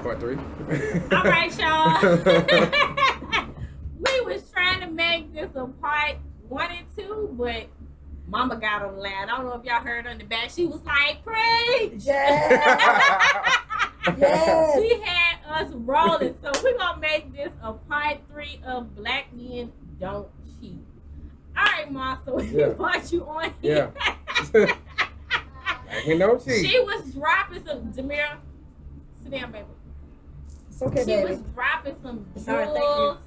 Part 3. All right, y'all. We was trying to make this a part 1 and 2, but Mama got on the line. I don't know if y'all heard on the back. She was like, preach. Yes. Yes. She had us rolling. So we're going to make this a part 3 of Black Men Don't Cheat. All right, Ma. So we want you on here. Yeah. Black men don't cheat. She was dropping some, Jamira, sit down, baby. It's okay, She baby. was dropping some All right, thank you. jewels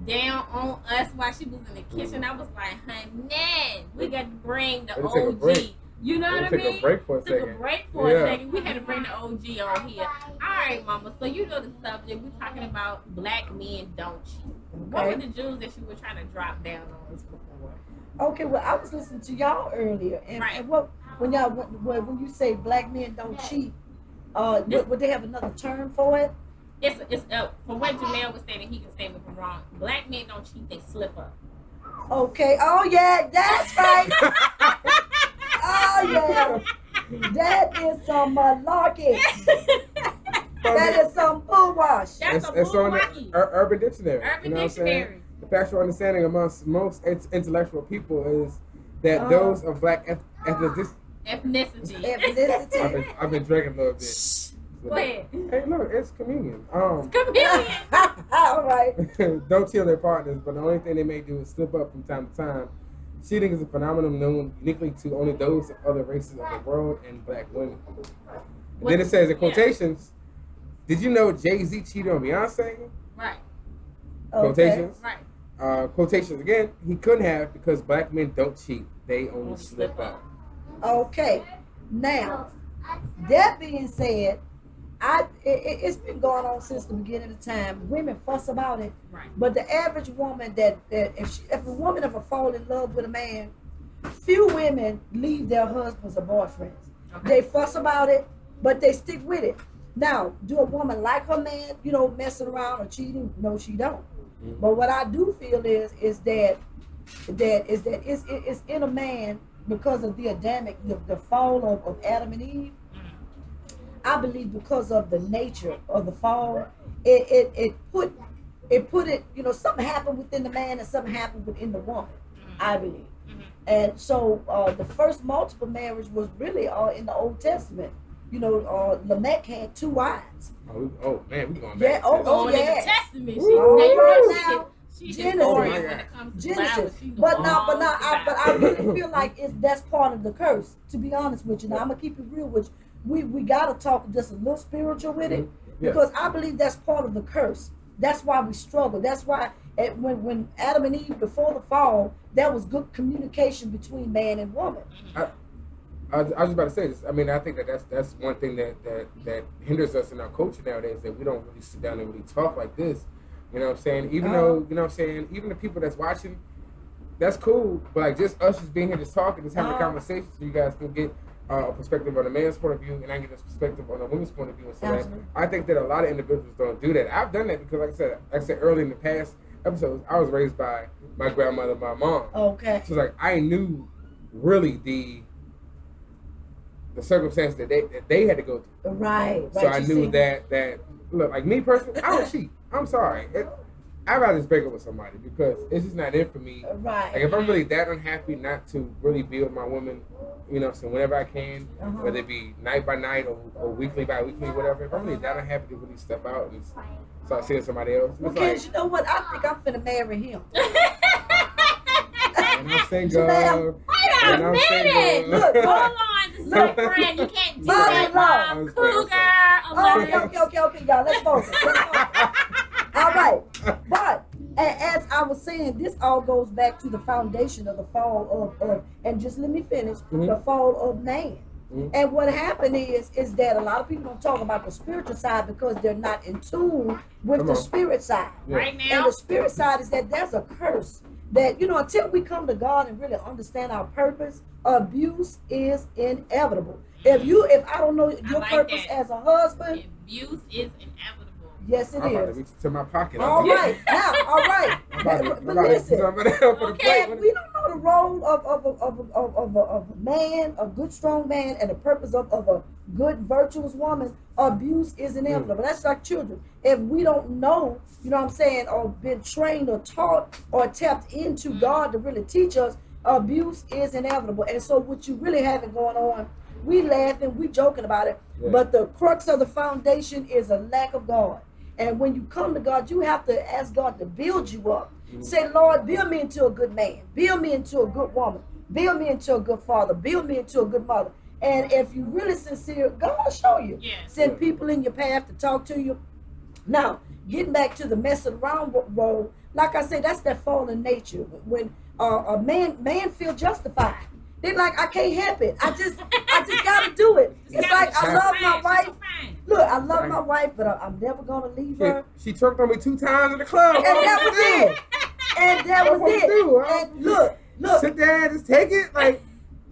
down on us while she was in the kitchen. I was like, honey, we got to bring the Let me take a OG. break. You know what I Take mean? a break for a Took a second. break for a Yeah. second. We had to bring the OG on here. All right, Mama. So you know the subject. We're talking about black men don't cheat. What were the jewels that you were trying to drop down on us before? Okay, well, I was listening to y'all earlier, and, Right. and what when y'all when you say black men don't cheat, would they have another term for it? It's from what Jamel was saying, and he can say me if I'm wrong. Black men don't cheat; they slip up. Okay. Oh yeah, that's right. Oh yeah, that is some malarkey. That is some bullwash. That's a It's on bullwacky. the Urban Dictionary. Urban You know what I'm saying? Dictionary. The factual understanding amongst most intellectual people is that those of black ethnicity. Ethnicity. I've been drinking a little bit. Go ahead. Hey, look, it's communion. Chameleon. All right. Don't kill their partners, but the only thing they may do is slip up from time to time. Cheating is a phenomenon known uniquely to only those of other races of the world and black women. And then it says in quotations, did you know Jay-Z cheated on Beyonce? Right. Quotations. Right. Quotations again, he couldn't have because black men don't cheat. They only slip up. Okay. Now, that being said, it's been going on since the beginning of time. Women fuss about it, Right. but the average woman that if a woman ever fall in love with a man, few women leave their husbands or boyfriends. Okay. They fuss about it, but they stick with it. Now, do a woman like her man, messing around or cheating? No, she don't. Mm-hmm. But what I do feel is that it's in a man because of the Adamic, the fall of Adam and Eve. I believe because of the nature of the fall, it put it, something happened within the man and something happened within the woman, I believe. And so the first multiple marriage was really in the Old Testament. Lamech had 2 wives. Oh man, we going back. Yeah, oh In yeah. the Testament, she's Genesis. historian when it comes to Genesis. Bible. She knows But all I about it. really feel like that's part of the curse, to be honest with you. Now I'm gonna keep it real with you. We gotta talk just a little spiritual with it, because I believe that's part of the curse. That's why we struggle. That's why when Adam and Eve, before the fall, there was good communication between man and woman. I was just about to say this. I mean, I think that's one thing that hinders us in our culture nowadays, that we don't really sit down and really talk like this. You know what I'm saying? Even though, you know what I'm saying, even the people that's watching, that's cool. But like just us just being here, just talking, just having a conversation, so you guys can get a perspective on a man's point of view, and I get a perspective on a woman's point of view. And so that, I think that a lot of individuals don't do that. I've done that because, like I said earlier in the past episodes, I was raised by my grandmother, my mom. Okay. So like I knew really the circumstance that they had to go through. Right. So I knew that look, like me personally, I don't cheat. I'm sorry. I'd rather just break up with somebody because it's just not in for me. Right. Like if I'm really that unhappy not to really be with my woman, so whenever I can, whether it be night by night or weekly by weekly, whatever. If I'm really that unhappy to really step out and start seeing somebody else, Well, kids, you know what? I think I'm finna marry him. And I'm single. Janelle, Wait a minute. Look, Hold on, this is my friend. You can't do that, Mom. Cougar. Okay, y'all. Let's focus. All right. But as I was saying, this all goes back to the foundation of the fall of and just let me finish, the fall of man. And what happened is that a lot of people don't talk about the spiritual side because they're not in tune with the spirit side. Yeah. Right now. And the spirit side is that there's a curse that, until we come to God and really understand our purpose, abuse is inevitable. If I don't know your like purpose that. as a husband, Abuse is inevitable. Yes, it I'm about to is. reach into my pocket. All right, now, all right. I'm about to, But I'm listen, about to for the Okay. plate. we don't know the role of a man, a good, strong man, and the purpose of a good, virtuous woman. Abuse is inevitable. That's like children. If we don't know, you know what I'm saying, or been trained or taught or tapped into God to really teach us, abuse is inevitable. And so, what you really have it going on, we laughing, we joking about it, Yeah. but the crux of the foundation is a lack of God. And when you come to God, you have to ask God to build you up. Say, Lord, build me into a good man. Build me into a good woman. Build me into a good father. Build me into a good mother. And if you really sincere, God will show you. Yes. Send people in your path to talk to you. Now, getting back to the messing around role, like I said, that's that fallen nature. When a man feel justified. They're like, I can't help it. I just gotta do it. It's like I love my wife. Look, I love my wife, but I'm never gonna leave her. She twerked on me 2 times in the club. And that was it. And that was it. And look. Sit there, just take it. Like,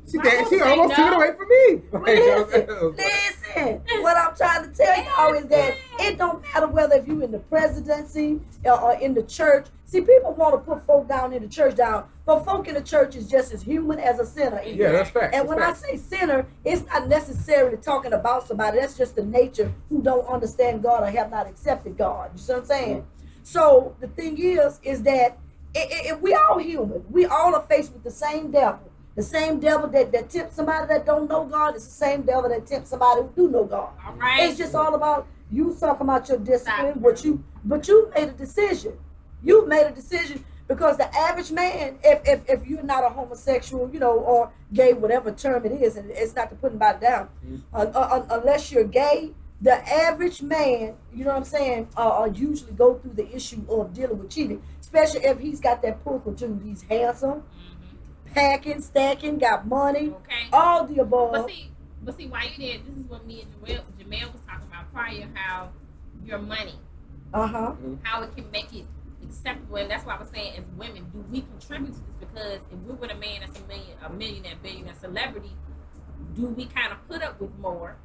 she say almost took it no. away from me. Like, Listen. What I'm trying to tell y'all is that it don't matter whether if you in the presidency or in the church. See, people want to put folk down in the church down, but folk in the church is just as human as a sinner is. Yeah, that's fact. And when I say sinner, it's not necessarily talking about somebody. That's just the nature who don't understand God or have not accepted God. You see what I'm saying? Mm-hmm. So the thing is that we all human. We all are faced with the same devil. The same devil that tempts somebody that don't know God is the same devil that tempts somebody who do know God. All right. It's just all about you talking about your discipline, but you made a decision. You've made a decision because the average man, if you're not a homosexual, you know, or gay, whatever term it is, and it's not to put anybody down, unless you're gay, the average man, you know what I'm saying, usually go through the issue of dealing with cheating, especially if he's got that pulchritude. He's handsome, packing, stacking, got money, Okay. all the above. But see, why you did, this is what me and Jamel was talking about prior, how your money, how it can make it acceptable. And that's why I was saying, as women, do we contribute to this? Because if we're with a man that's a millionaire, billionaire, celebrity, do we kind of put up with more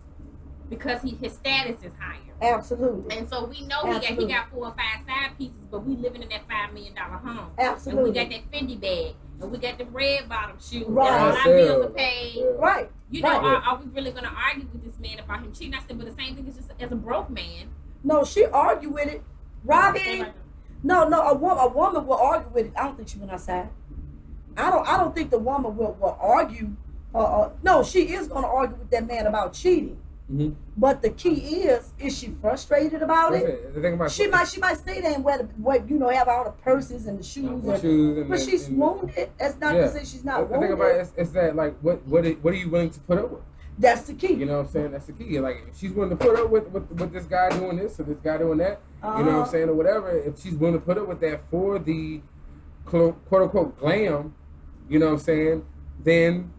because his status is higher? Absolutely. And so we know he got 4 or 5 side pieces, but we living in that $5 million home. Absolutely. And we got that Fendi bag, and we got the red bottom shoes, Right. and all our bills are paid. Right. You know, Right. are we really going to argue with this man about him cheating? I said, but the same thing is just as a broke man. No, she argued with it. Robbie. No, a woman will argue with it. I don't think she went outside. I don't think the woman will argue. No, she is going to argue with that man about cheating. Mm-hmm. But the key is she frustrated about it? The thing about She might stay there and have all the purses and the shoes, but she's wounded. That's not to say she's not wounded. The thing about it is that, like, what are you willing to put up with? That's the key. You know what I'm saying? That's the key. Like, if she's willing to put up with this guy doing this or this guy doing that, you know what I'm saying, or whatever, if she's willing to put up with that for the quote unquote glam, you know what I'm saying, then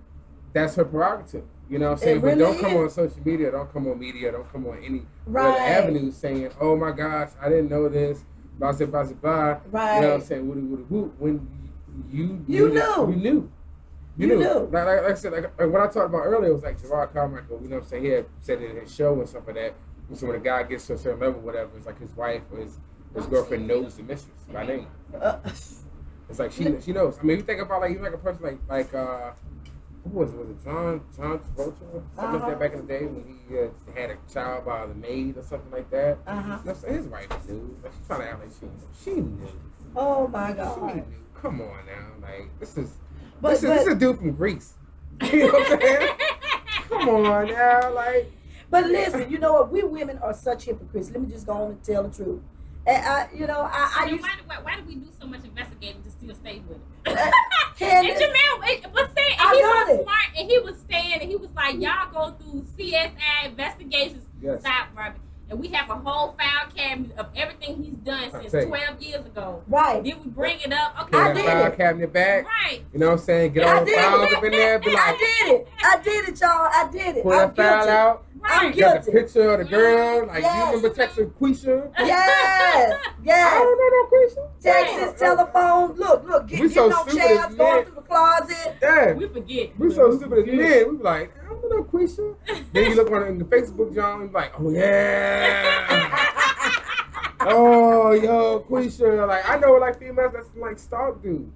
that's her prerogative. You know what I'm saying? Really but don't come on social media, don't come on media, don't come on any other avenue saying, oh my gosh, I didn't know this, blah, blah, blah, blah. Right. You know what I'm saying? Woody, woody, whoop. When you knew. Like I said, like what I talked about earlier was like Gerard Carmichael, you know what I'm saying? He had said it in his show and stuff like that. So when a guy gets to a certain level, whatever, it's like his wife or his girlfriend knows the mistress by name. It's like she knows. I mean, if you think about like even like a person like who was it John Travolta? Something like that back in the day when he had a child by the maid or something like that. His wife knew. Like, she's trying to act like she knew. Oh my God. She knew. Come on now, like this is a dude from Greece. You know what I'm saying? Come on now, like. But listen, you know what? We women are such hypocrites. Let me just go on and tell the truth. And why do we do so much investigating to still stay with him? Candace, and Jamel, but saying, and he's so smart, and he was saying, and he was like, y'all go through CSI investigations. Yes. Stop, Robert. And we have a whole file cabinet of everything he's done since 12 years ago. Right. Then we bring it up. Okay, I did file cabinet back. Right. You know what I'm saying? Get all the files up in there. Be like, I did it, y'all. I did it. Pull that file out. Right. I'm You got the guilty. picture of the girl. Like, Yes. you remember texting Quisha? Yes. I Yes. don't know no Quisha. Texas, telephone. Look. We so Getting on stupid chairs, as going men. through the closet. Yeah. We forget. We so stupid as men. We be like, I don't know Quisha. Then you look on in the Facebook, John, and be like, oh yeah. Oh, yo, Quisha, like I know like females that's like stalk dudes.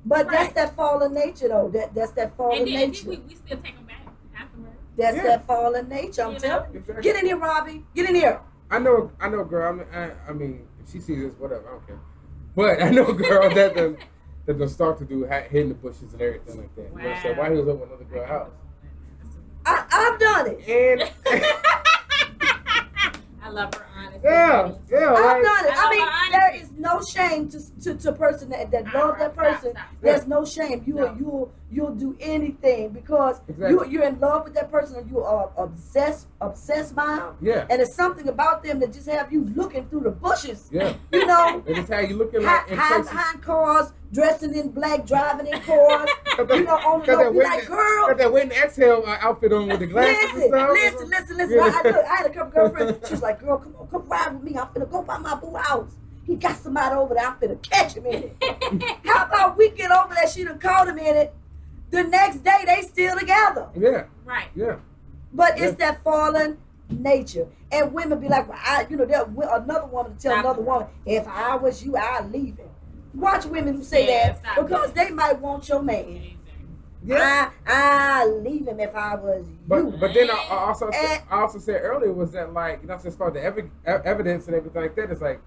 But that's that fallen nature though. That's that fallen nature. We still take them back afterwards. That's that fallen nature. I'm telling you. Exactly. Get in here, Robbie. Get in here. I know, girl. I mean, if she sees this, whatever, I don't care. But I know a girl that the stalk to do hid in the bushes and everything like that. Wow. You know what I'm saying? While he was over another girl's house. I've done it. And I love her honesty. Yeah. I've done it. I mean, there is no shame to a person that love that person. Stop. There's no shame. You'll do anything because you're in love with that person or you are obsessed by them. Yeah. And it's something about them that just have you looking through the bushes. Yeah. You know. And it's how you looking like in behind cars, dressing in black, driving in cars. You know, on the low, like, girl. Got that waiting to exhale outfit on with the glasses and stuff. Listen. Yeah. I had a couple girlfriends. She's like, girl, come ride with me. I'm finna go by my boo house. He got somebody over there. I'm finna catch him in it. How about we get over there? She done caught him in it. The next day, they still together. Yeah. Right. Yeah. But it's that fallen nature. And women be like, well, another woman to tell another woman, if I was you, I'd leave him. Watch women who say that because they might want your man. Yeah. I leave him if I was you. But then I also said earlier was that, like, you know, as far as the evidence and everything like that, it's like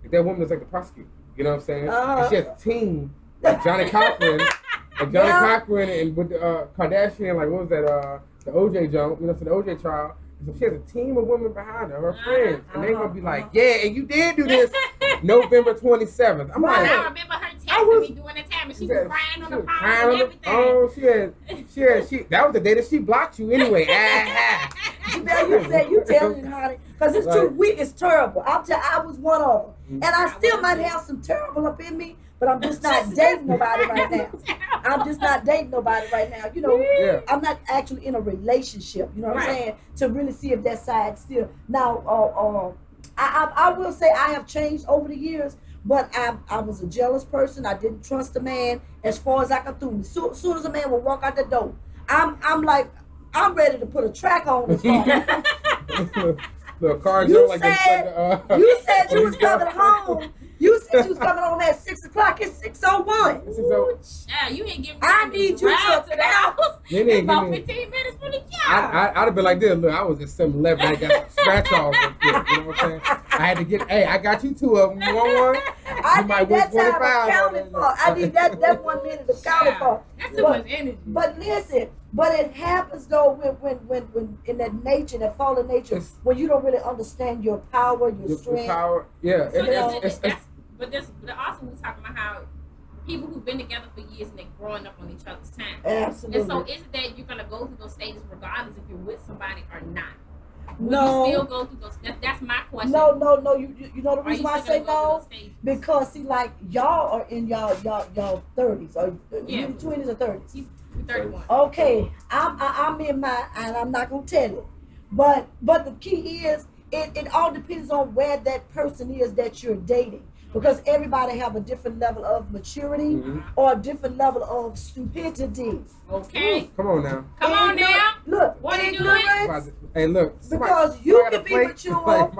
that woman is like the prosecutor. You know what I'm saying? And she has a team like Johnny Cochran. Cochran and with Kardashian, like what was that? The OJ jump, you know, for the OJ trial. So she has a team of women behind her friends, and they gonna be like, "Yeah, and you did do this, November 27th." I'm like, I remember her texting me during the time, and she was crying on the phone and everything. Oh, she. That was the day that she blocked you anyway. You telling it, honey, because it's too weak. It's terrible. I was one of them, and I still might have some terrible up in me. But I'm just not dating nobody right now. You know, I'm not actually in a relationship. You know what I'm saying? To really see if that side still. Now, I will say I have changed over the years, but I was a jealous person. I didn't trust a man as far as I could through me. Soon as a man would walk out the door, I'm like, I'm ready to put a track on his phone. The car you said you was coming home. You said you was coming home at 6 o'clock. It's 6:01. Yeah, you ain't giving me I need you to the house. It's about 15 minutes from the job. I'd have been like this. Look, I was at 7-Eleven. I got some scratch offs. You know what I'm saying? I had to get. Hey, I got you 2 of them. You want one? I need that time accounted for. I need that 1 minute accounted for. That's too much energy. But listen. But it happens though when in that nature, that fallen nature, when you don't really understand your power, your strength. Your power, yeah. So but also we're talking about how people who've been together for years and they're growing up on each other's time. Absolutely. And so is it that you're gonna go through those stages regardless if you're with somebody or not? No. You still go through those. That's my question. No. You know the reason why I say no? Because see, like y'all are in y'all 30s, or you 20s or 30s. 31. Okay, I'm in my, and I'm not gonna tell it, but the key is it all depends on where that person is that you're dating, because everybody have a different level of maturity or a different level of stupidity. Okay, come on now. Look, what are you doing? Hey, look, because you can be mature,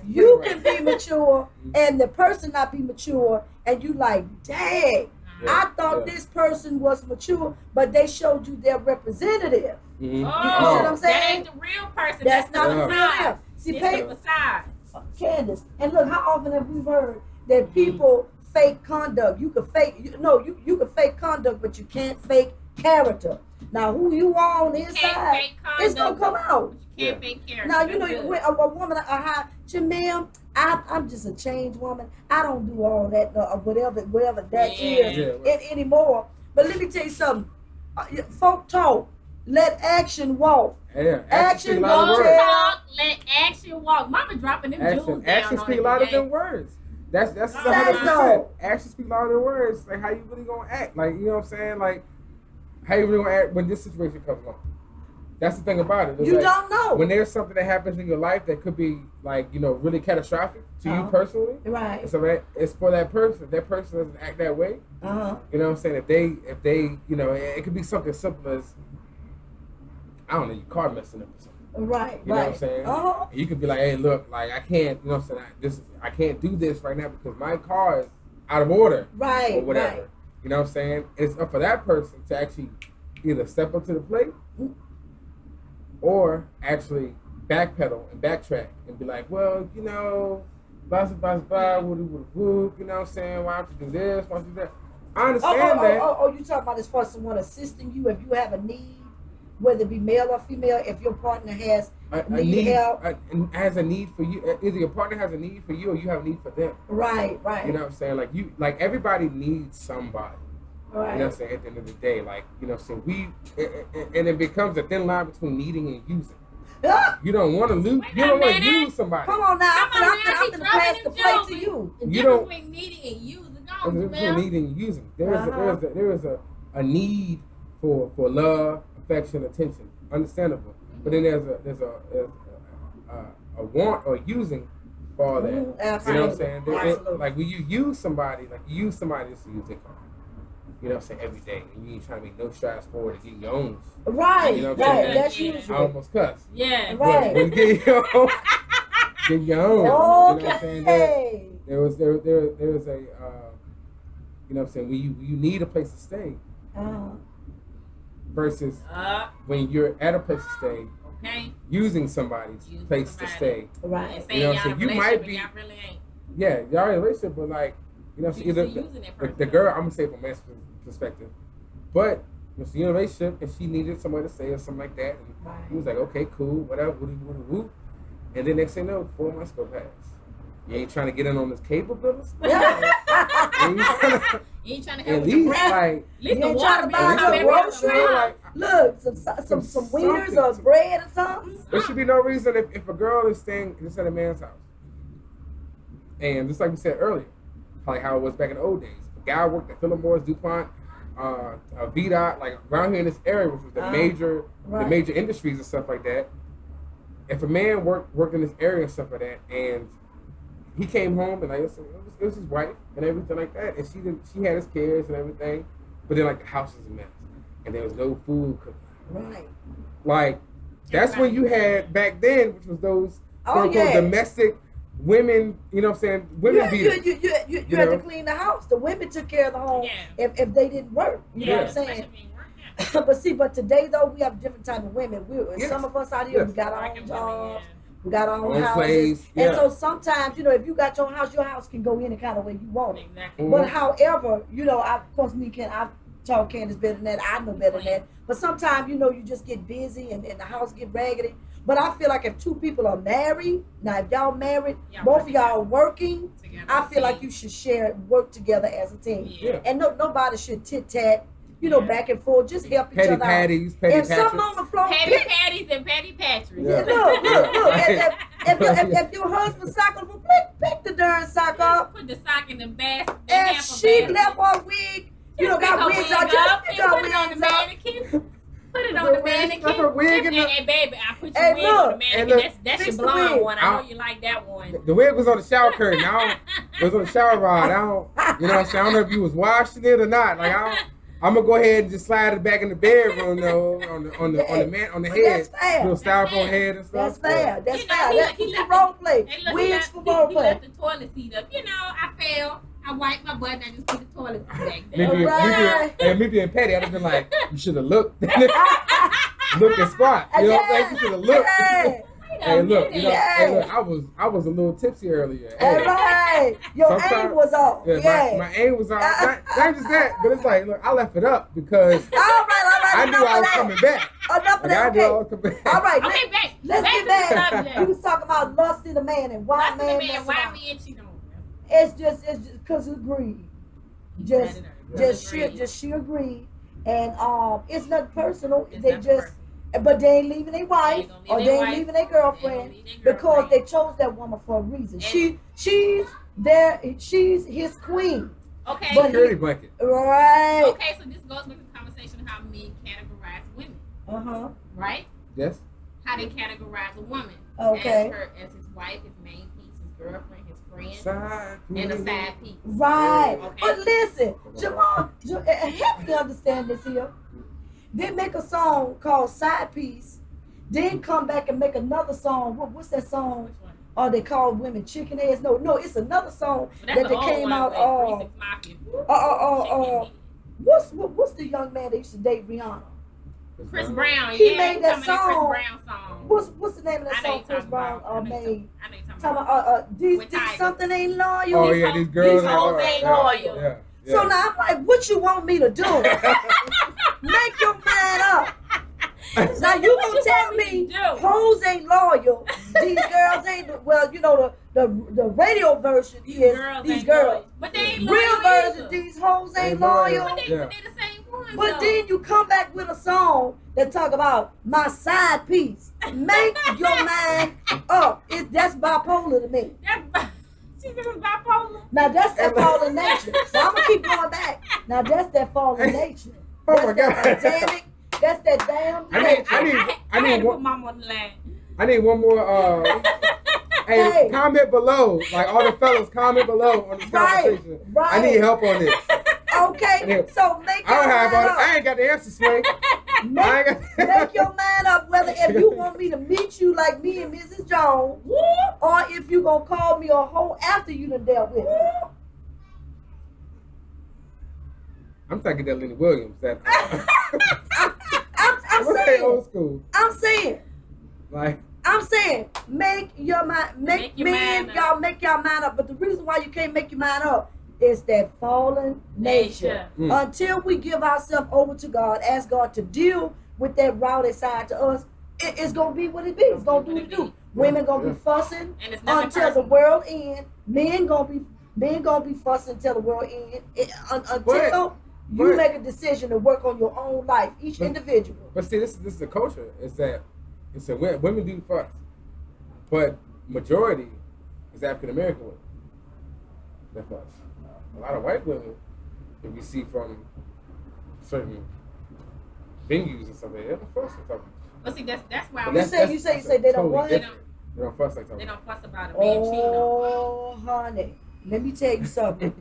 you can be mature, and the person not be mature, and you like, dang. I thought this person was mature, but they showed you their representative. Oh, you see what I'm saying? That ain't the real person. That's not the real. See, the facade. Candace, and look, how often have we heard that people fake conduct? You can fake, you can fake conduct, but you can't fake character. Now, who you are on the inside, it's gonna come out. You can't fake character. Now, you know, a woman, ma'am, I'm just a changed woman. I don't do all that, whatever that is anymore. But let me tell you something. Folk talk, let action walk. Yeah, action talk, let action walk. Mama dropping them jewels down. Actions speak louder than words. That's 100%. Actions speak louder than words. Like, how you really gonna act? Like, you know what I'm saying? Like, how you really gonna act when this situation comes along? That's the thing about it. It's you like, don't know. When there's something that happens in your life that could be, like, you know, really catastrophic to you personally. Right. So it's for that person. If that person doesn't act that way, you know what I'm saying? If they, you know, it could be something simple as, I don't know, your car messing up or something. Right. You know what I'm saying? You could be like, hey, look, like I can't, you know what I'm saying? I can't do this right now because my car is out of order. Right. Or whatever. Right. You know what I'm saying? It's up for that person to actually either step up to the plate or actually backpedal and backtrack and be like, well, you know, blah, blah, blah, whoop, you know what I'm saying? Why don't you do this? Why don't you do that? I understand that. You talking about as far as someone assisting you if you have a need, whether it be male or female, if your partner has a need help. Has a need for you. Either your partner has a need for you or you have a need for them. Right. You know what I'm saying? Like everybody needs somebody. Right. You know what I'm saying? At the end of the day, like, you know what I'm saying? And it becomes a thin line between needing and using. You don't want to lose. You don't want to use somebody. Come on now. I'm going to pass the plate to you. The difference between needing and using. Between needing and using. There is a need for love, affection, attention. Understandable. But then there's a want or using for all that. Absolutely. You know what I'm saying? Absolutely. Like when you use somebody, just to use their car. You know what I'm saying? Every day. And you ain't trying to make no strides forward to get your own. Right. You know what I'm saying? That's usual. I almost cussed. Yeah. Right. But get your own. Get your own. You know what I'm saying? There was a you know what I'm saying, when you need a place to stay versus when you're at a place to stay, using somebody's place to stay. Right. You know what I'm saying? You might be. Y'all really ain't. Yeah, y'all in a relationship, but like, you know, either the girl, I'm gonna say from a man's perspective, but you know, she's in a relationship and she needed somewhere to stay or something like that, and he was like, okay, cool, whatever, woo. And then next thing you know, 4 months go past. You ain't trying to get in on this cable bills. You ain't trying to help at with least the rent. like At least You the ain't water trying to bill. buy Come no every other groceries. month. Look, some wieners or bread or something. There should be no reason if a girl is staying just at a man's house, and just like we said earlier, like how it was back in the old days. A guy worked at Philip Morris, DuPont, VDOT, like around here in this area, which was the major industries and stuff like that. If a man worked in this area and stuff like that, and he came home and like it was his wife and everything like that, and she had his kids and everything, but then like the house was a mess and there was no food cooking. Right. Like that's when you had back then, which was those domestic women. You know what I'm saying? Women beaters. You had to clean the house. The women took care of the home if they didn't work. You know what I'm saying? But today though we have different type of women. Some of us out here we got our own jobs. We got our own houses. And so sometimes, if you got your house can go any kind of way you want it. Exactly. But however, I've taught Candace better than that. I know better than that. But sometimes, you just get busy and the house get raggedy. But I feel like if two people are married, now if y'all married, both of y'all are working, together, I feel like you should work together as a team. Yeah. And nobody should tit-tat. Back and forth, just help each other out. Patty If something on the floor, Patties and Patty Patrick. Yeah. Look. If your husband sock on, pick the darn sock up. Put the sock in the basket. And she left her wig. Got wigs out. Just pick her put it on the mannequin. Put it on the mannequin. And baby, I put your wig on the mannequin. That's your blonde one. I know you like that one. The wig was on the shower curtain. It was on the shower rod. You know what I'm saying? I don't know if you was washing it or not. I'm gonna go ahead and just slide it back in the bedroom though, on the head, that's fair. little styrofoam head and stuff. That's fair. That's for role play. Wigs for role play. He left the toilet seat up. I fell. I wiped my butt and I just put the toilet seat back there. Me being petty, I'd have been like, you should have looked, look and squat. You know what I'm saying? You should have looked. Hey, look, I was a little tipsy earlier. Hey, right. Your aim was off. Yeah, my aim was off. Not just that, but it's like, look, I left it up because I knew I was coming back. Enough of that. Okay. All right. Okay, back. Let's get back. You was talking about lust in a man and why men cheat on him. It's just because of greed. Just sheer greed, and it's not personal. But they ain't leaving their wife or they ain't leaving their girlfriend because they chose that woman for a reason. She's his queen. Okay. Security blanket. Right. Okay, so this goes with the conversation of how men categorize women. Right? Yes. How they categorize a woman. Okay. As his wife, his main piece, his girlfriend, his friend, and a side piece. Right. Okay. But listen, Jamal, help me understand this here. They make a song called Side Piece, then come back and make another song. What's that song? They call women chicken heads. No, it's another song that they came out. What's the young man that used to date Rihanna? Chris Brown. He made that song. Chris Brown song. What's the name of that song Chris Brown made? I know you're talking about. These something ain't loyal. Oh yeah, these girls ain't loyal. Yeah. So now I'm like, what you want me to do? Make your mind up. Now you gonna tell me hoes ain't loyal. These girls ain't. Well, you know the radio version is these girls. But they ain't real version. These hoes ain't loyal. But they the same ones. But then you come back with a song that talk about my side piece. Make your mind up. That's bipolar to me. She said it's bipolar. Now that's that fallen nature. So I'm gonna keep going back. Now that's that fallen nature. Oh my God. That's that damn. I need to put mama on the line. I need one more. Hey, comment below. Like all the fellas, comment below on this conversation. Right. I need help on this. Okay, so make your mind up. I ain't got the answer, Sway. Make your mind up whether if you want me to meet you like me and Mrs. Jones, or if you gonna call me a hoe after you done dealt with me. I'm talking that Lenny Williams. That I'm saying old school. I'm saying make your mind y'all make your mind up. But the reason why you can't make your mind up is that fallen nature. Until we give ourselves over to God, ask God to deal with that rowdy side to us, it's gonna be what it be. It's gonna do what it do. Women gonna be fussing until the world ends. Men gonna be fussing until the world ends. Until you make a decision to work on your own life, each individual. But see, this is the culture. It's that women do fuss, but majority is African American women that fuss. A lot of white women that we see from certain venues and stuff, they don't fuss like that. But see, that's why you say they don't what? They don't fuss like that. They don't fuss about a man cheating on. Oh, honey, let me tell you something.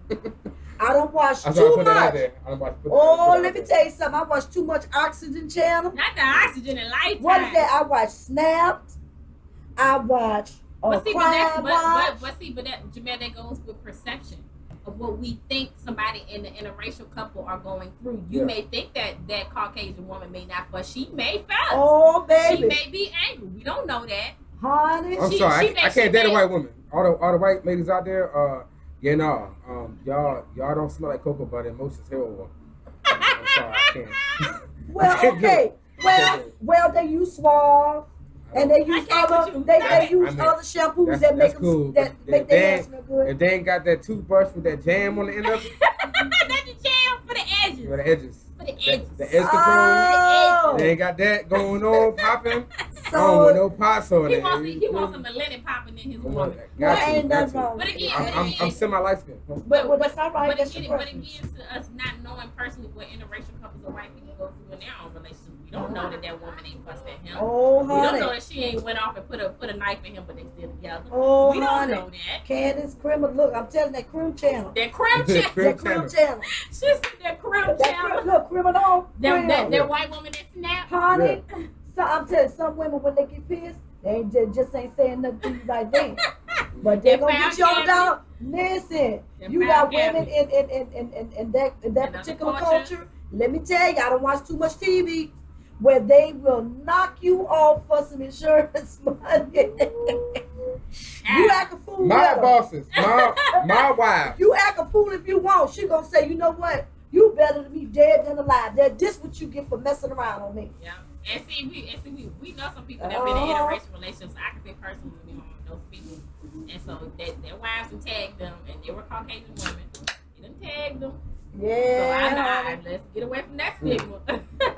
I don't watch too much. Let me tell you something. I watch too much Oxygen Channel. Not the Oxygen and Lifetime. What is that? I watch Snapped. I watch Crime Watch. But that, Jamel, that goes with perception of what we think somebody in the interracial couple are going through. You may think that Caucasian woman may not fuss. She may fuss. Oh, baby. She may be angry. We don't know that. Honey. I'm sorry. I can't date a white woman. All the white ladies out there, y'all don't smell like cocoa butter. Emotions hell. I'm sorry, I can't. Well, okay. Well, they use Suave, and they use other shampoos that make them make their hair smell good. If they ain't got that toothbrush with that jam on the end of it, that's the jam for the edges. For the edges. For the edges. The edge control. They ain't got that going on popping. So with no pots on it. He wants some millennium popping in his woman. Ain't nothing wrong. But again, I'm semi-light skinned. But that's all right. But again, to us not knowing personally what interracial couples or white people go through in their own relationship, we don't know that woman ain't fussed at him. Oh, we don't know that she ain't went off and put a knife in him, but they still together. Oh, we don't know that. Candace, look, I'm telling that Crime Channel. That Crime Channel. She said that Crime Channel. Look, criminal. That white woman that snapped. Honey. Yeah. So I'm telling you, some women when they get pissed, they just ain't saying nothing to you right then. But they're gonna get you on down. Listen, you got women in that particular culture. Let me tell you, I don't watch too much TV where they will knock you off for some insurance money. You act a fool. My bosses, my wife. You act a fool if you want. She gonna say, you know what? You better to be dead than alive. This what you get for messing around on me. Yeah. And we know some people that have been in interracial relationships. I can say personally, we know those people. And so their wives would tag them, and they were Caucasian women. They done tagged them. Yeah. So let's get away from that stigma.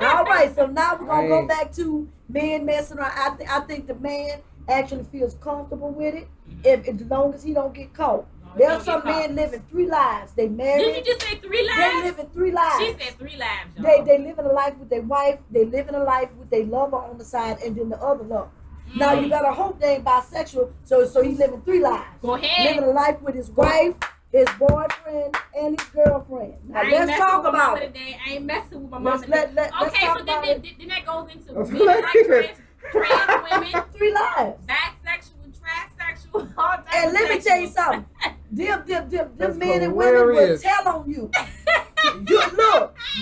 All right, so now we're going to go back to men messing around. I think the man actually feels comfortable with it as long as he don't get caught. There are some men living 3 lives. They married. Did you just say 3 lives? They living 3 lives. She said 3 lives, y'all. They living a life with their wife. They living a life with their lover on the side, and then the other lover. Now you better hope they ain't bisexual. So he's living 3 lives. Go ahead. Living a life with his wife, his boyfriend, and his girlfriend. Now let's talk about it. I ain't messing with my mama today. Okay, so then that goes into men like trans. trans women, 3 lives. bisexual, transsexual, all types. And let me tell you something. Them men and women will tell on you.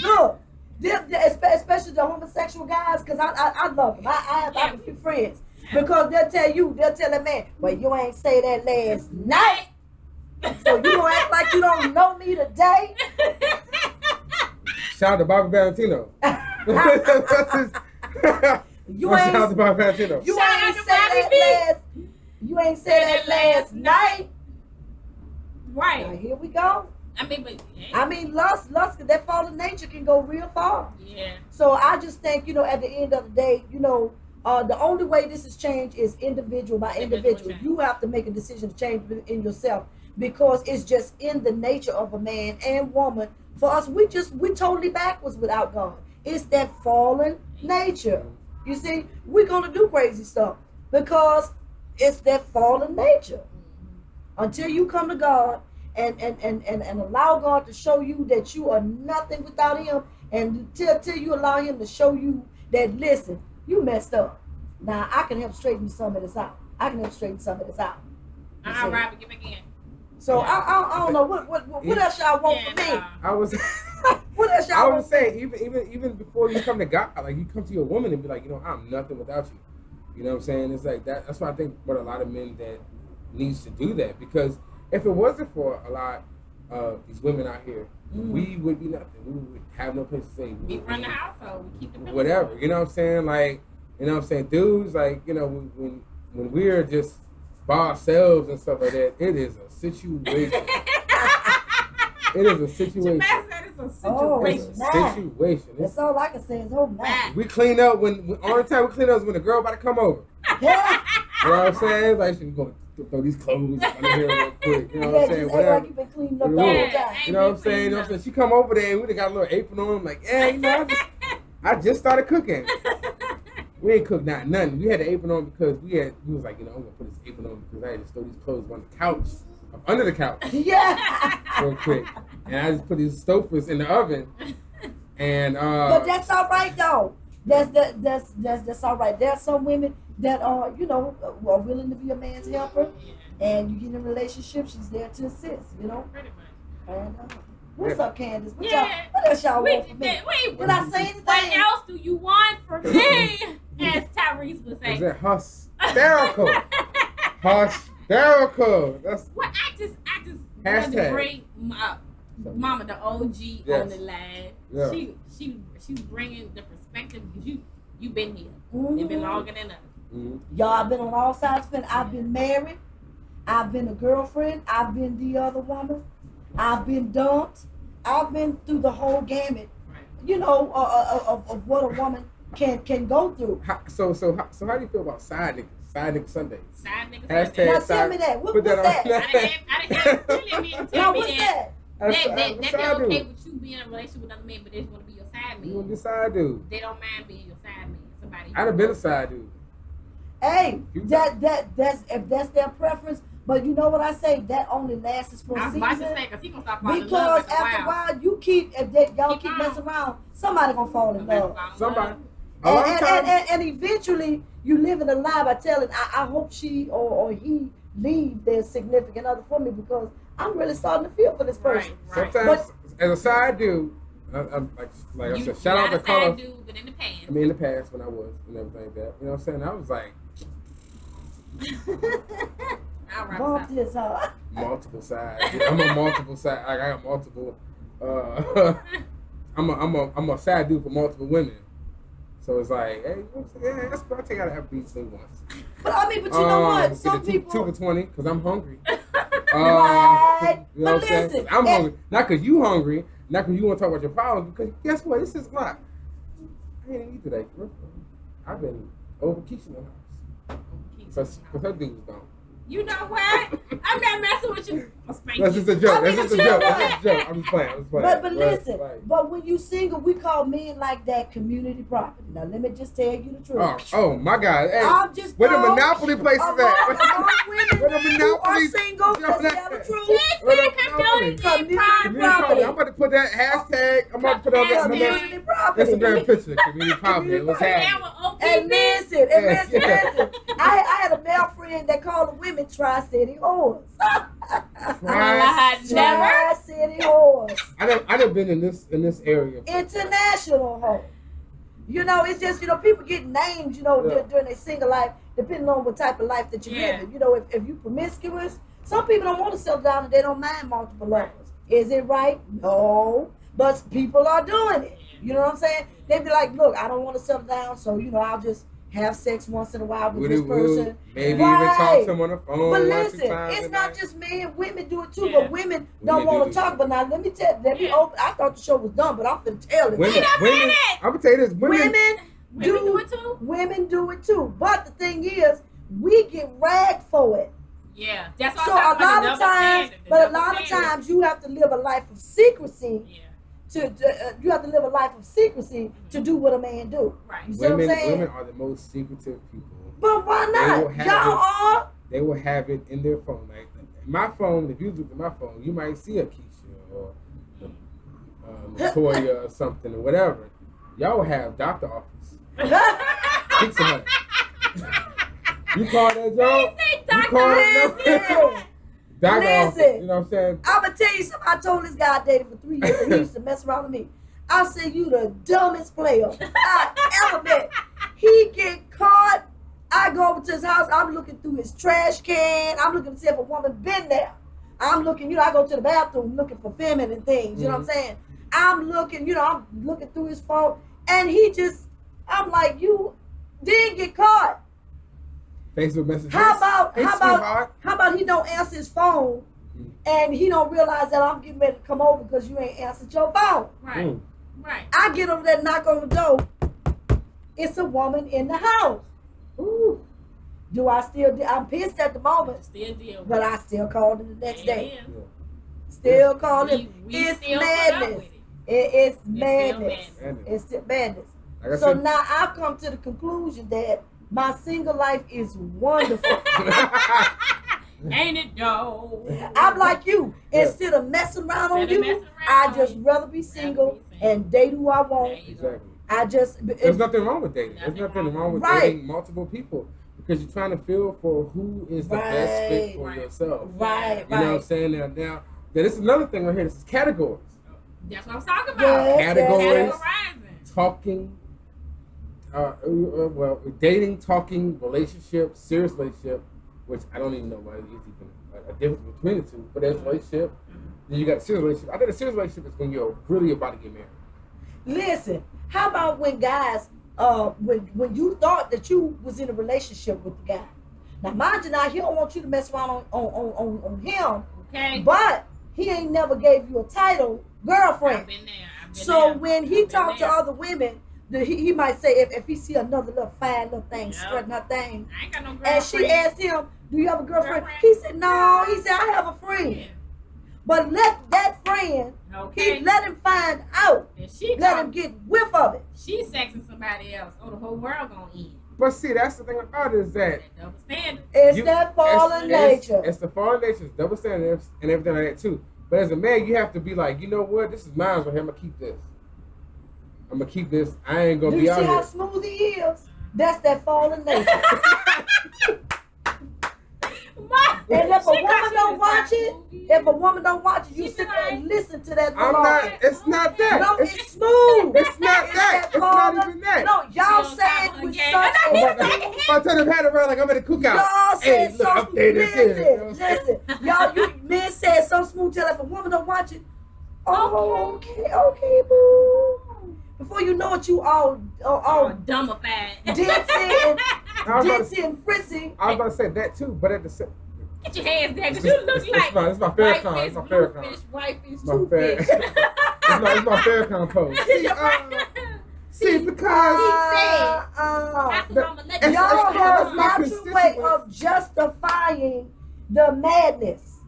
Look. Especially the homosexual guys, because I love them. I have a few friends. Because they'll tell that man, well, you ain't say that last night. So you don't act like you don't know me today. Shout out to Bobby Valentino. You ain't say that last night. Right. Now, here we go. I mean, lust, that fallen nature can go real far. Yeah. So I just think, at the end of the day, the only way this is changed is individual by individual. You have to make a decision to change in yourself, because it's just in the nature of a man and woman. For us, we totally backwards without God. It's that fallen nature. You see, we're gonna do crazy stuff because it's that fallen nature. Until you come to God and allow God to show you that you are nothing without Him, and till you allow Him to show you that, listen, you messed up. Now I can help straighten some of this out. All right, give again. So I don't know what else y'all want from me. What else y'all I want? would say even before you come to God, like you come to your woman and be like, I'm nothing without you. You know what I'm saying? It's like that. That's why I think what a lot of men that needs to do that, because if it wasn't for a lot of these women out here, we would be nothing. We would have no place to stay. We run the household. We keep the whatever. You know what I'm saying? Like, you know what I'm saying? Dudes, like, when we're just by ourselves and stuff like that, it is a situation. It is a situation. It's a situation. That's all I can say is, oh man. We clean up when only time we clean up is when the girl about to come over. Yeah. You know what I'm saying? Like, she go throw these clothes under here real quick. You know what I'm saying? Whatever. Like you've been cleaning up the whole time. You know what I'm saying? You know what I'm saying? She come over there and we got a little apron on. I'm like, I just started cooking. We ain't cooked nothing. We had the apron on because we was like, I'm gonna put this apron on because I had to throw these clothes on the couch, under the couch. Yeah. Real quick. And I just put these stofers in the oven. And but that's all right though. That's all right. There are some women that are willing to be a man's helper, and you get in a relationship, she's there to assist. Pretty much. And what's up, Candace? What else y'all want from me? Wait, did I say anything? What else do you want from me? As Tyrese would say. Is that hysterical? Hysterical. That's what I just hashtag. wanted to bring Mama, the OG, on the line. Yeah. She's bringing the perspective because you've been here. You've been longer than us. Y'all, I've been on all sides. I've been married. I've been a girlfriend. I've been the other woman. I've been dumped. I've been through the whole gamut. Of what a woman can go through. So how do you feel about side niggas? Side nigga Sundays. Side nigga Hashtag Sundays. Now tell me that. What's that? I didn't tell me What's that. that? That be okay with you being in a relationship with another man, but they just want to be your side man. You want to be side dude? They don't mind being your side man. Somebody. I'd have been a side dude. Hey, that's if that's their preference. But you know what I say? That only lasts for a season. I was about to say, because he gonna stop falling in because love after a while, y'all keep messing around, somebody gonna fall in love. Somebody. And eventually, you live in a lie by telling, I hope she or he leave their significant other for me because I'm really starting to feel for this person. Right. Sometimes, as a side dude, I'm like I said, shout out to Carlos. Dude, but in the past. I mean, in the past when I was and everything like that, you know what I'm saying? I was like, bump this hard. multiple sides. I'm a multiple side. I got multiple. I'm a side dude for multiple women. So it's like, hey, that's cool. I take out an FBC once. But you know what? Some people 2 for 20 because I'm hungry. Right. You know but what I'm saying? I'm hungry. Not because you hungry. Not because you want to talk about your problems. Because guess what? This is a lot. I ain't eat today. I've been over Keisha in the house. Because her dudes don't. You know what? I'm not messing with you. That's just a joke. That's just a joke. I'm just playing. But listen, but when you single, we call men like that community property. Now let me just tell you the truth. Oh my God! Hey, I'm just where the monopoly places at? Women Where the who are monopoly single, let's tell the truth. She said property. Community property. I'm about to put that hashtag. I'm about to put up community property. Instagram picture. Community property. What's happening? And listen. I had a male friend that called the women Tri-City whores. Tri-City whores. I've been in this area. International whore. You know, it's just, people get names, during their single life, depending on what type of life that you're living. You know, if you promiscuous, some people don't want to settle down and they don't mind multiple lovers. Is it right? No. But people are doing it. You know what I'm saying? They be like, look, I don't want to settle down, so, I'll just have sex once in a while with this person. Maybe even talk to them on the phone. But listen, it's not just men. Women do it too, but women don't want to talk. But now, let me tell you, I thought the show was done, but I'm going to tell it. Women, I'm going to tell you this. Women do it too. Women do it too. But the thing is, we get ragged for it. Yeah, that's what so a lot of times, you have to live a life of secrecy. Yeah. You have to live a life of secrecy to do what a man do. Right. You see what I'm saying? Women are the most secretive people. But why not? Y'all are. They will have it in their phone. Like my phone, if you look at my phone, you might see a Keisha or Latoya or something or whatever. Y'all will have doctor office. Fix her. You call that joke? You call it Listen, you know what I'm saying? I'm going to tell you something. I told this guy I dated for 3 years and he used to mess around with me. I said, you the dumbest player I ever met. He get caught. I go over to his house. I'm looking through his trash can. I'm looking to see if a woman been there. I'm looking, I go to the bathroom looking for feminine things. You know what I'm saying? I'm looking, I'm looking through his phone. And I'm like, you didn't get caught. Facebook messages. How about he don't answer his phone and he don't realize that I'm getting ready to come over because you ain't answered your phone. Right. Right. I get over there, knock on the door. It's a woman in the house. Ooh. Do I still I'm pissed at the moment. Still deal. But I still called him the next day. Still called him. It's madness. It's madness. It's still madness. So now I've come to the conclusion that my single life is wonderful. Ain't it though? I'm like you. Instead of messing around on you, I just rather be single and date who I want. Exactly. There's nothing wrong with dating. There's nothing wrong with dating multiple people because you're trying to feel for who is the best fit for yourself. Right. You know what I'm saying? Now, this is another thing right here. This is categories. That's what I'm talking about. Categories. Talking. Dating, talking, relationship, serious relationship, which I don't even know why there's even a difference between the two, but there's a relationship, then you got a serious relationship. I think a serious relationship is when you're really about to get married. Listen, how about when guys, when you thought that you was in a relationship with the guy? Now, mind you, now he don't want you to mess around on him, okay? But he ain't never gave you a title girlfriend. I've been there. When he talked to other women, he might say if he see another little fine little thing strutting her thing, I ain't got no girlfriend. And she asked him, "Do you have a girlfriend?" He said, "No." He said, "I have a friend." Yeah. But let that friend, let him find out. Let him get whiff of it. She's sexing somebody else. Oh, the whole world gonna end. But see, that's the thing about it is that double standard. It's that fallen nature. It's the fallen nature, it's double standards, and everything like that too. But as a man, you have to be like, you know what? This is mine. Right here. I'm gonna keep this. I'm gonna keep this. I ain't gonna be out here. Do you see how smooth he is? That's that fallen nature. And if a woman don't watch it, you sit there and listen to that. It's not that. No, it's smooth. It's not that. It's not even that. No, y'all say it with such. If I turn the hat around like I'm at a cookout. Y'all said so smooth. Listen, y'all, you men said so smooth till if a woman don't watch it. Oh, okay, boo. Before you know it, you all dumbified. Ditzy and fritzy. I was about to say that too, but at the same. Get your hands down, because you look like it's my Farrakhan. It's my Farrakhan. Whitefish, two fish. It's my Farrakhan pose. See, because y'all have a natural way of justifying the madness.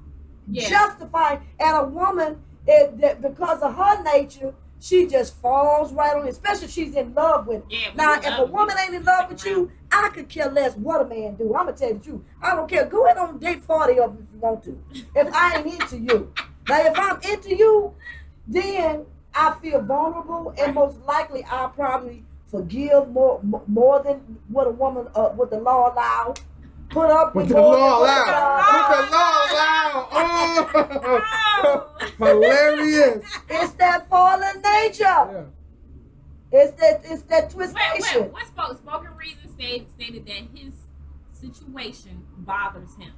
Yeah. Justifying, and a woman, because of her nature, she just falls right on it, especially if she's in love with it. Yeah, now, if a woman ain't in love with you, I could care less what a man do. I'm going to tell you the truth. I don't care. Go ahead on date 40 of them if you want to. If I ain't into you. Now, if I'm into you, then I feel vulnerable, and most likely I'll probably forgive more than what a woman, what the law allows. Put up with the more law than allowed. With the law allowed. Oh, hilarious. It's that fallen nature. Yeah. It's that twistation. What spoken reason stated that his situation bothers him.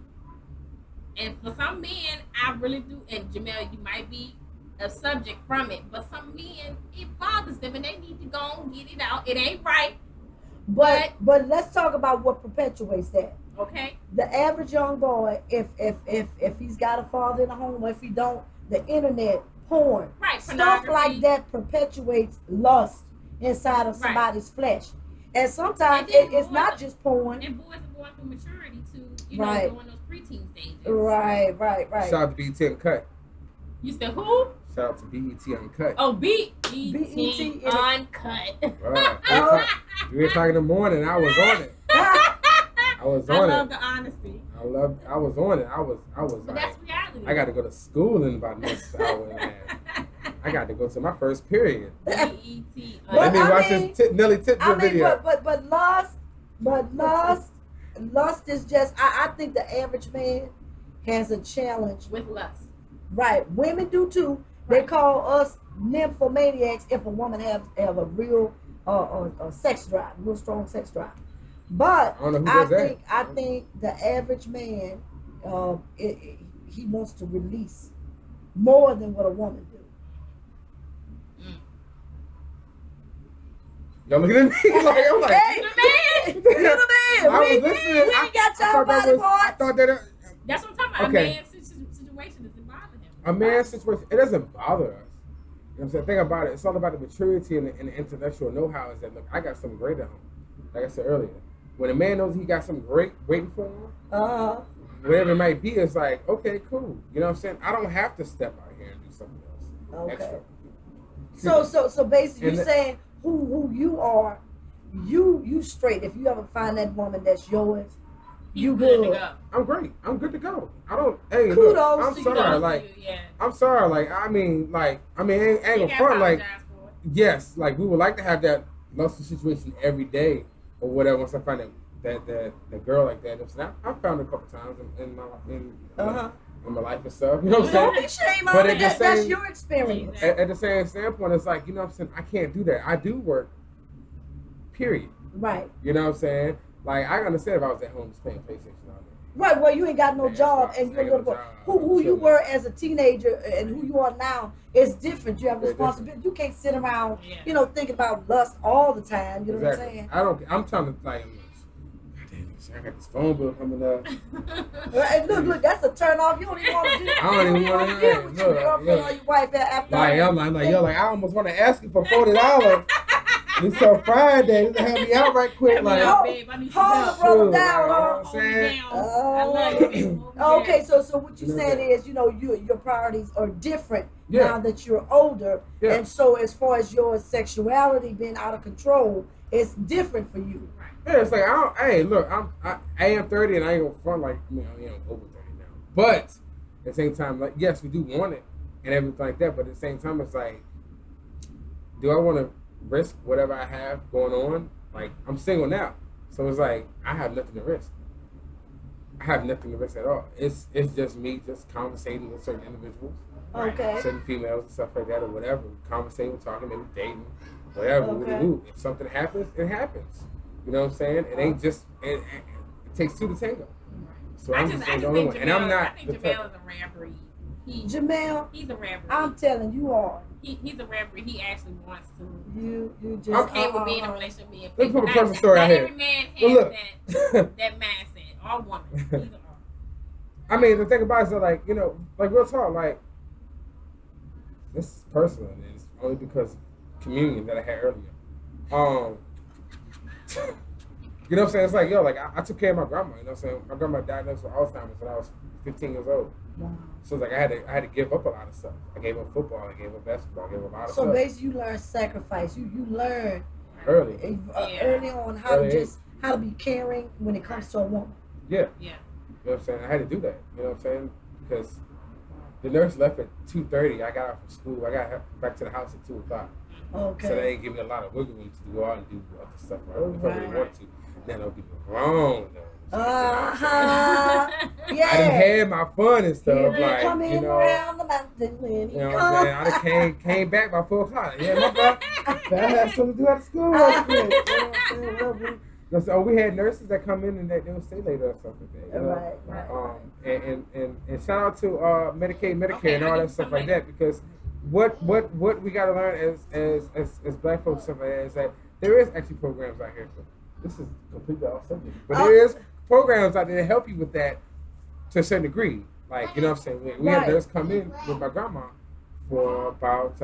And for some men, I really do, and Jamel, you might be a subject from it, but some men, it bothers them and they need to go and get it out. It ain't right. But let's talk about what perpetuates that. Okay. The average young boy, if he's got a father in the home, or if he don't, the internet, porn, right, stuff like that perpetuates lust inside of somebody's flesh. And sometimes it's not just porn. And boys are going through maturity too, during those preteen stages. Right. Shout out to BET Uncut. You said who? Shout out to BET Uncut. Oh, BET Uncut. Right. We were talking in the morning. I was on it. I love the honesty. I was on it. I was but like, that's reality. I got to go to school in about the next hour and a half. I got to go to my first period. BET. Let me watch this Nelly Tipton video. But lust is just. I think the average man has a challenge with lust. Right, women do too. They call us nymphomaniacs if a woman have a real sex drive, real strong sex drive. But I think the average man, he wants to release more than what a woman do. Y'all looking at me like I'm like, hey, you the man. I was listening. We ain't got y'all body parts. I thought that. That's what I'm talking about. Okay. A man's situation doesn't bother him. A man's situation, it doesn't bother us. You know what I'm saying? Think about it. It's all about the maturity and the intellectual know-how. Is that, look, I got something great at home. Like I said earlier, when a man knows he got something great waiting for him, whatever it might be, it's like, okay, cool. You know what I'm saying? I don't have to step out here and do something else. Okay. Extra. So basically, you're saying who you are, you straight. If you ever find that woman that's yours, you good to go. I'm great. I'm good to go. I don't. Hey, kudos. Look, I'm sorry. I'm sorry. I ain't gonna front. Like, yes, like we would like to have that lustful situation every day or whatever. Once I find that girl like that, I found it a couple times in my life and stuff. You know what I'm saying? Don't be shame on it. That's your experience. At the same standpoint, it's like, you know what I'm saying? I can't do that. I do work. Period. Right. You know what I'm saying? Like, I understand if I was at home just playing PlayStation all day. Right, well, you ain't got no job, and you're a little boy. Who you were as a teenager and who you are now is different. You have responsibility. You can't sit around, thinking about lust all the time. You know what I'm saying? I'm trying to, like, I got this phone bill coming up. Hey, look, that's a turn off. You don't even want to do. I don't even want to deal with your girlfriend or your wife after. I almost want to ask you for $40. It's so Friday. Just help me out right quick. Like, babe, I need hold the brother down. Hold me down. Okay, so what you're saying is, your priorities are different now that you're older, and so as far as your sexuality being out of control, it's different for you. Yeah, it's like I am 30 and I ain't gonna front like over 30 now. But at the same time, like, yes, we do want it and everything like that. But at the same time, it's like, do I want to risk whatever I have going on? Like, I'm single now, so it's like I have nothing to risk. I have nothing to risk at all. It's just me just conversating with certain individuals, certain females and stuff like that, or whatever. Conversating, talking, maybe dating, whatever. Okay. If something happens, it happens. You know what I'm saying? It ain't just it takes two to tango. So I'm just the only one, and I'm not. I think Jamel is a rare breed. He's a rare breed. I'm telling you all. He's a rare breed. He actually wants to. You just okay with being in a relationship, being faithful. Let's put a perfect story out here. Every man has that mindset, or woman. Either or. I mean, the thing about it is that, like, like real talk, like, this is personal, and it's only because of communion that I had earlier. You know what I'm saying? It's like, I took care of my grandma. You know what I'm saying? My grandma diagnosed with Alzheimer's when I was 15 years old. Wow. So it's like I had to give up a lot of stuff. I gave up football. I gave up basketball. I gave up a lot of stuff. So basically, you learn sacrifice. You learn early on how to be caring when it comes to a woman. Yeah. You know what I'm saying? I had to do that. You know what I'm saying? Because The nurse left at 2:30. I got out from school. I got back to the house at 2:00. Okay. So they ain't give me a lot of wiggle room to go out and do other stuff. Right? If I really want to. Now don't get me wrong though. Yeah. I done had my fun and stuff. Like, coming around the mountain when you know what I'm saying? I done came back by 4:00. Yeah, my bro. I had something to do after school. You know what I'm saying? So we had nurses that come in and they would stay later or something like that. You know? Right. And shout out to Medicaid, Medicare, and all that stuff like that, because what we got to learn as black folks, stuff like that, is that there is actually programs out here. This is completely off subject, but there is programs out there to help you with that to a certain degree. Like, you know what I'm saying? We had nurses come in with my grandma for about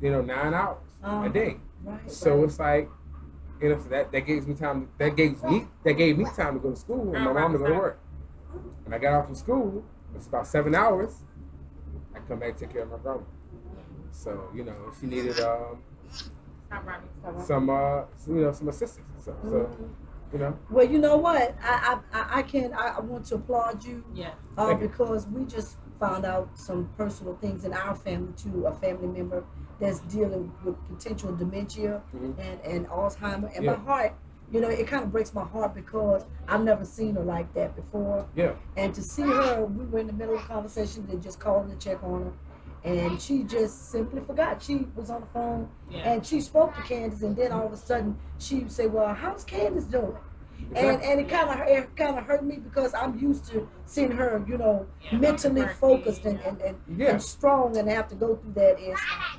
9 hours a day. Right. So it's like, you know, so that gave me time. That gave me time to go to school and my mom to go to work. When I got off from school, it's about 7 hours. I come back and take care of my grandma. So, you know, she needed some assistance and stuff. So, you know. Well, you know what? I want to applaud you. Yeah. Because we just found out some personal things in our family too. A family member that's dealing with potential dementia and Alzheimer. And my heart, you know, it kind of breaks my heart because I've never seen her like that before. Yeah. And to see her, we were in the middle of a conversation, they just called to check on her. And she just simply forgot. She was on the phone and she spoke to Candace, and then all of a sudden she would say, well, how's Candace doing? Exactly. And it kind of hurt me because I'm used to seeing her, you know, mentally focused and strong, and have to go through that.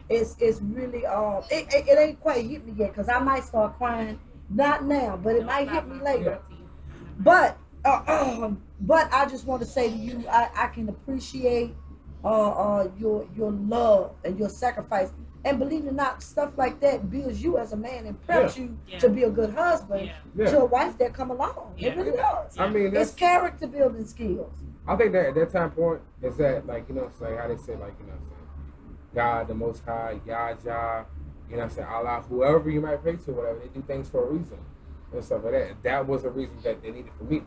It's really it ain't quite hit me yet, because I might start crying, not now, but it might hit me later. But I just want to say to you, I can appreciate your love and your sacrifice. And believe it or not, stuff like that builds you as a man and preps you to be a good husband to a wife that come along. It really does. I mean, it's character building skills. I think that at that time point is that, like, you know, it's like how they say, like, you know, God, the Most High, Yah, you know, what I'm saying, Allah, whoever you might pray to, whatever, they do things for a reason and stuff like that. That was a reason that they needed for me.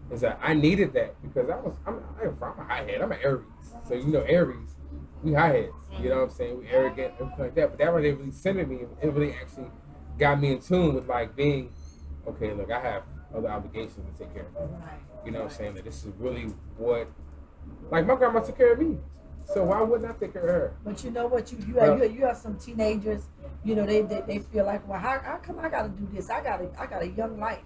Is that I needed that because I'm a high head. I'm an Aries, so you know Aries. We high heads, you know what I'm saying? We arrogant, everything like that. But that really centered me. It really actually got me in tune with, like, being, okay, look, I have other obligations to take care of. You know what I'm saying? That this is really what, like, my grandma took care of me. So why wouldn't I take care of her? But you know what? You have some teenagers, you know, they feel like, well, how come I got to do this? I got a young life.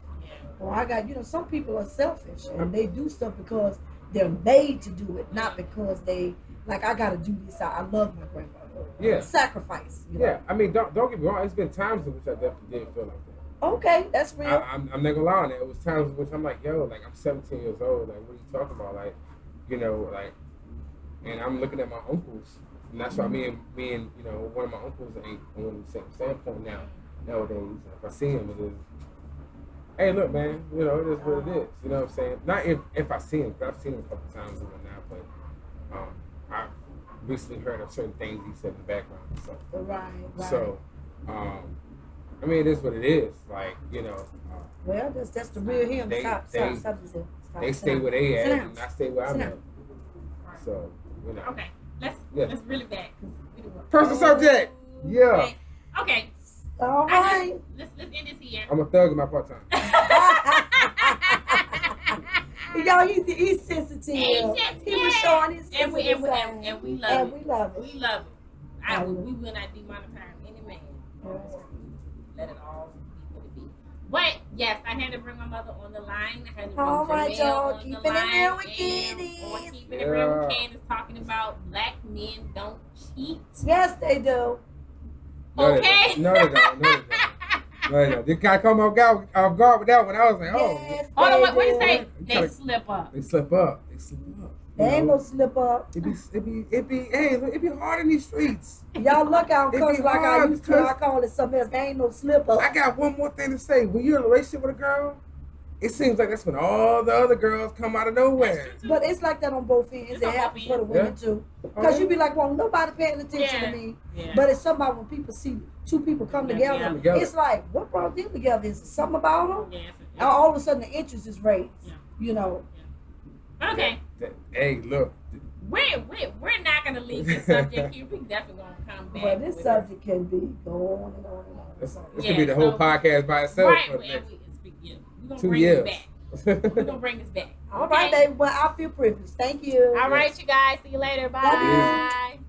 Or I got, you know, some people are selfish and they do stuff because they're made to do it, not because they, like, I gotta do this. I love my grandmother. Yeah. Sacrifice. You know? Yeah. I mean, don't get me wrong. It's been times in which I definitely did feel like that. Okay, that's real. I'm not gonna lie on that. It was times in which I'm like, yo, like, I'm 17 years old. Like, what are you talking about? Like, you know, like, and I'm looking at my uncles, and that's why me and you know, one of my uncles ain't on the same standpoint nowadays. If I see him, it is, hey, look, man, you know, it is what it is. You know what I'm saying? Not if I see him, because I've seen him a couple times and whatnot, but I recently heard of certain things he said in the background and stuff. Right. So, I mean, it is what it is. Like, you know. Well, that's the real him. Stop. They stay where they at, and I stay where I'm at. So, you know. Okay, let's really back. Personal subject. Yeah. Okay. All right. Let's end this here. I'm a thug in my part time. You know, he's sensitive. He was showing his sensitive side. And we love it. We love it. We love it. We will not demonetize any man. Let it all be what it be. But yes, I had to bring my mother on the line. I had to bring all right, y'all. Keeping it real with Candace. Keeping it real with Candace, talking about black men don't cheat. Yes, they do. Okay. No, they don't. No. They kind of come off guard with that one. I was like, oh. Yes, hold on, what you say? They slip up. They slip up. There ain't no slip up. It be hard in these streets. Y'all look out, cause like I used to, I call it something else. There ain't no slip up. I got one more thing to say. When you're in a relationship with a girl, it seems like that's when all the other girls come out of nowhere. But it's like that on both ends. It happens for the women too. Because you be like, well, nobody paying attention to me. Yeah. But it's somebody when people see two people come together, it's like, what brought them together? Is it something about them? Yeah. All of a sudden the interest is raised. Yeah. You know. Okay. Hey, look. we're not gonna leave this subject here. We definitely gonna come back. But this subject can be go on and on and on. This could be the whole podcast by itself. Right, we're gonna 2 bring years. this back. We're gonna bring this back. All right, baby. Well, I feel privileged. Thank you. All right, you guys. See you later. Bye.